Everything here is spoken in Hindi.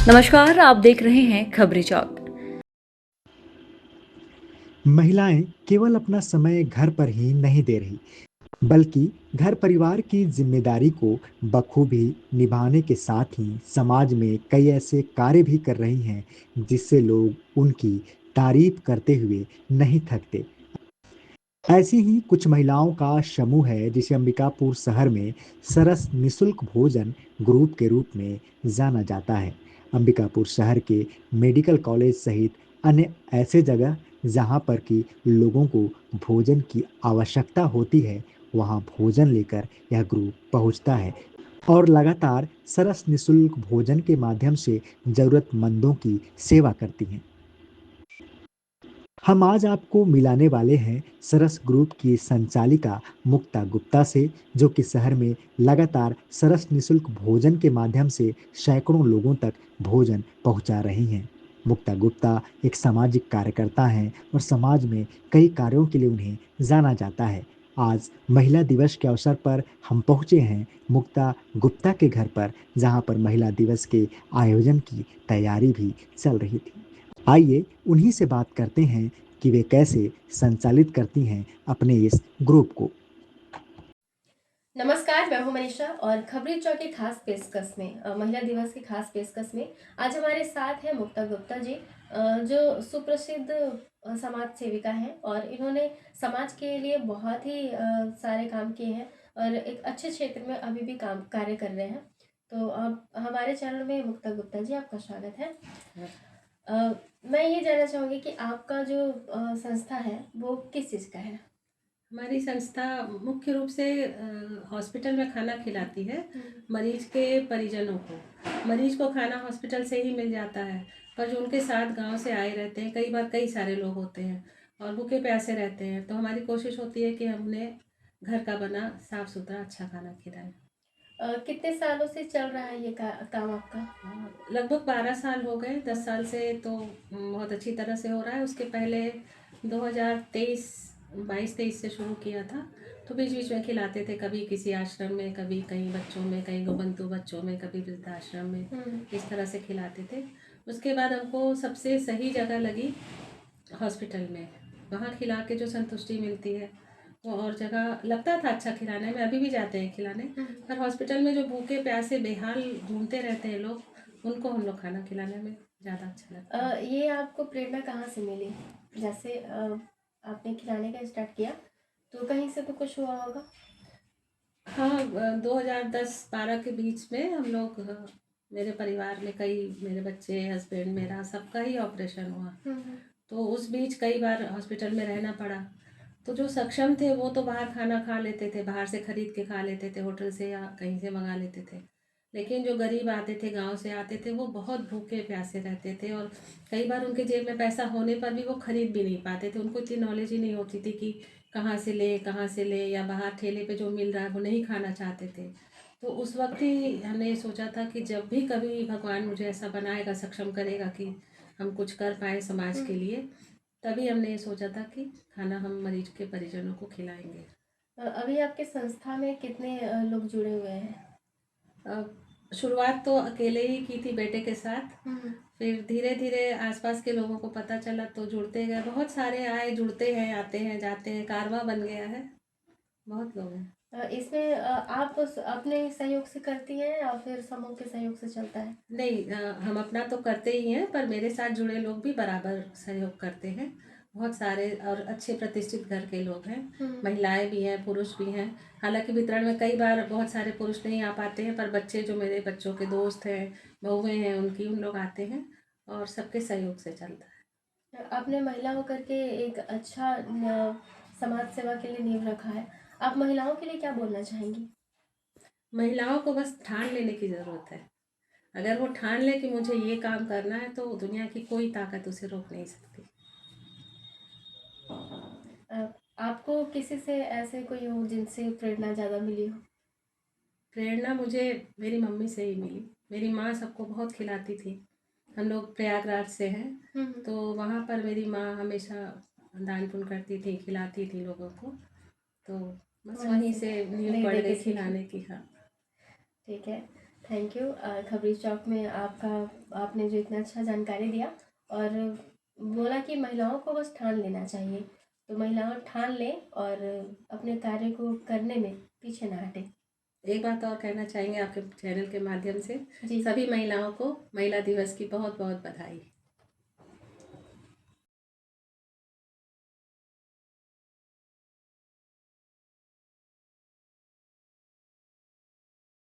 नमस्कार, आप देख रहे हैं खबरी चौक। महिलाएं केवल अपना समय घर पर ही नहीं दे रही, बल्कि घर परिवार की जिम्मेदारी को बखूबी निभाने के साथ ही समाज में कई ऐसे कार्य भी कर रही हैं जिससे लोग उनकी तारीफ करते हुए नहीं थकते। ऐसी ही कुछ महिलाओं का समूह है जिसे अंबिकापुर शहर में सरस निशुल्क भोजन ग्रुप के रूप में जाना जाता है। अंबिकापुर शहर के मेडिकल कॉलेज सहित अन्य ऐसे जगह जहां पर कि लोगों को भोजन की आवश्यकता होती है, वहां भोजन लेकर यह ग्रुप पहुंचता है और लगातार सरस निशुल्क भोजन के माध्यम से जरूरतमंदों की सेवा करती हैं। हम आज आपको मिलाने वाले हैं सरस ग्रुप की संचालिका मुक्ता गुप्ता से, जो कि शहर में लगातार सरस निशुल्क भोजन के माध्यम से सैकड़ों लोगों तक भोजन पहुंचा रही हैं। मुक्ता गुप्ता एक सामाजिक कार्यकर्ता हैं और समाज में कई कार्यों के लिए उन्हें जाना जाता है। आज महिला दिवस के अवसर पर हम पहुंचे हैं मुक्ता गुप्ता के घर पर, जहां पर महिला दिवस के आयोजन की तैयारी भी चल रही थी। आइए उन्हीं से बात करते हैं कि वे कैसे संचालित करती हैं अपने इस ग्रुप को। नमस्कार, मैं हूं मनीषा और खबरी चौक की खास पेशकश में महिला दिवस की खास पेशकश में आज हमारे साथ है मुक्ता गुप्ता जी, जो सुप्रसिद्ध समाज सेविका हैं और इन्होंने समाज के लिए बहुत ही सारे काम किए हैं और एक अच्छे क्षेत्र में अभी भी काम कार्य कर रहे हैं। तो अब हमारे चैनल में मुक्ता गुप्ता जी, आपका स्वागत है। अ, मैं ये जानना चाहूँगी कि आपका जो संस्था है वो किस चीज़ का है? हमारी संस्था मुख्य रूप से हॉस्पिटल में खाना खिलाती है मरीज के परिजनों को। मरीज को खाना हॉस्पिटल से ही मिल जाता है, पर जो उनके साथ गांव से आए रहते हैं, कई बार कई सारे लोग होते हैं और भूखे प्यासे रहते हैं, तो हमारी कोशिश होती है कि हमने घर का बना साफ सुथरा अच्छा खाना खिलाएं। कितने सालों से चल रहा है ये काम आपका? लगभग 12 साल हो गए। 10 साल से तो बहुत अच्छी तरह से हो रहा है। उसके पहले 2023 22-23 से शुरू किया था, तो बीच बीच में खिलाते थे, कभी किसी आश्रम में, कभी कहीं बच्चों में, कहीं गोबंतु बच्चों में, कभी वृद्धाश्रम में, इस तरह से खिलाते थे। उसके बाद हमको सबसे सही जगह लगी हॉस्पिटल में। वहाँ खिला के जो संतुष्टि मिलती है वो और जगह लगता था अच्छा खिलाने में, अभी भी जाते हैं खिलाने, पर हॉस्पिटल में जो भूखे प्यासे बेहाल घूमते रहते हैं लोग, उनको हम लोग खाना खिलाने में ज़्यादा अच्छा लगता है। ये आपको प्रेरणा कहाँ से मिली? जैसे आपने खिलाने का स्टार्ट किया तो कहीं से तो कुछ हुआ होगा? हाँ, 2010-12 के बीच में हम लोग मेरे परिवार में कई, मेरे बच्चे, हस्बैंड, मेरा सबका ही ऑपरेशन हुआ। तो उस बीच कई बार हॉस्पिटल में रहना पड़ा। तो जो सक्षम थे वो तो बाहर खाना खा लेते थे, बाहर से खरीद के खा लेते थे, होटल से या कहीं से मंगा लेते थे। लेकिन जो गरीब आते थे, गांव से आते थे, वो बहुत भूखे प्यासे रहते थे और कई बार उनके जेब में पैसा होने पर भी वो खरीद भी नहीं पाते थे। उनको इतनी नॉलेज ही नहीं होती थी कि कहाँ से ले, या बाहर ठेले पे जो मिल रहा है वो नहीं खाना चाहते थे। तो उस वक्त ही हमने सोचा था कि जब भी कभी भगवान मुझे ऐसा बनाएगा, सक्षम करेगा कि हम कुछ कर पाए समाज के लिए, तभी हमने ये सोचा था कि खाना हम मरीज के परिजनों को खिलाएंगे। अभी आपके संस्था में कितने लोग जुड़े हुए हैं? शुरुआत तो अकेले ही की थी बेटे के साथ, फिर धीरे धीरे आसपास के लोगों को पता चला तो जुड़ते गए। बहुत सारे आए, जुड़ते हैं, आते हैं, जाते हैं, कारवां बन गया है, बहुत लोग हैं। इसमें आप अपने सहयोग से करती हैं या फिर समूह के सहयोग से चलता है? नहीं, हम अपना तो करते ही हैं, पर मेरे साथ जुड़े लोग भी बराबर सहयोग करते हैं। बहुत सारे और अच्छे प्रतिष्ठित घर के लोग हैं, महिलाएं भी हैं, पुरुष भी हैं। हालांकि वितरण में कई बार बहुत सारे पुरुष नहीं आ पाते हैं, पर बच्चे, जो मेरे बच्चों के दोस्त हैं, बहुएं हैं उनकी, उन लोग आते हैं और सबके सहयोग से चलता है। आपने महिला होकर के एक अच्छा समाज सेवा के लिए नींव रखा है। आप महिलाओं के लिए क्या बोलना चाहेंगी? महिलाओं को बस ठान लेने की ज़रूरत है। अगर वो ठान ले कि मुझे ये काम करना है, तो दुनिया की कोई ताकत उसे रोक नहीं सकती। आपको किसी से ऐसे कोई हो जिनसे प्रेरणा ज़्यादा मिली हो? प्रेरणा मुझे मेरी मम्मी से ही मिली। मेरी माँ सबको बहुत खिलाती थी। हम लोग प्रयागराज से हैं, तो वहाँ पर मेरी माँ हमेशा दान पुण्य करती थी, खिलाती थी लोगों को, तो बस वहीं से नींव पड़ गई खिलाने की। हाँ, ठीक है। Thank you. खबरी चौक में आपने जो इतना अच्छा जानकारी दिया और बोला कि महिलाओं को बस ठान लेना चाहिए, तो महिलाओं ठान लें और अपने कार्य को करने में पीछे ना हटें। एक बात और कहना चाहेंगे आपके चैनल के माध्यम से, जी। सभी महिलाओं को महिला दिवस की बहुत बहुत बधाई।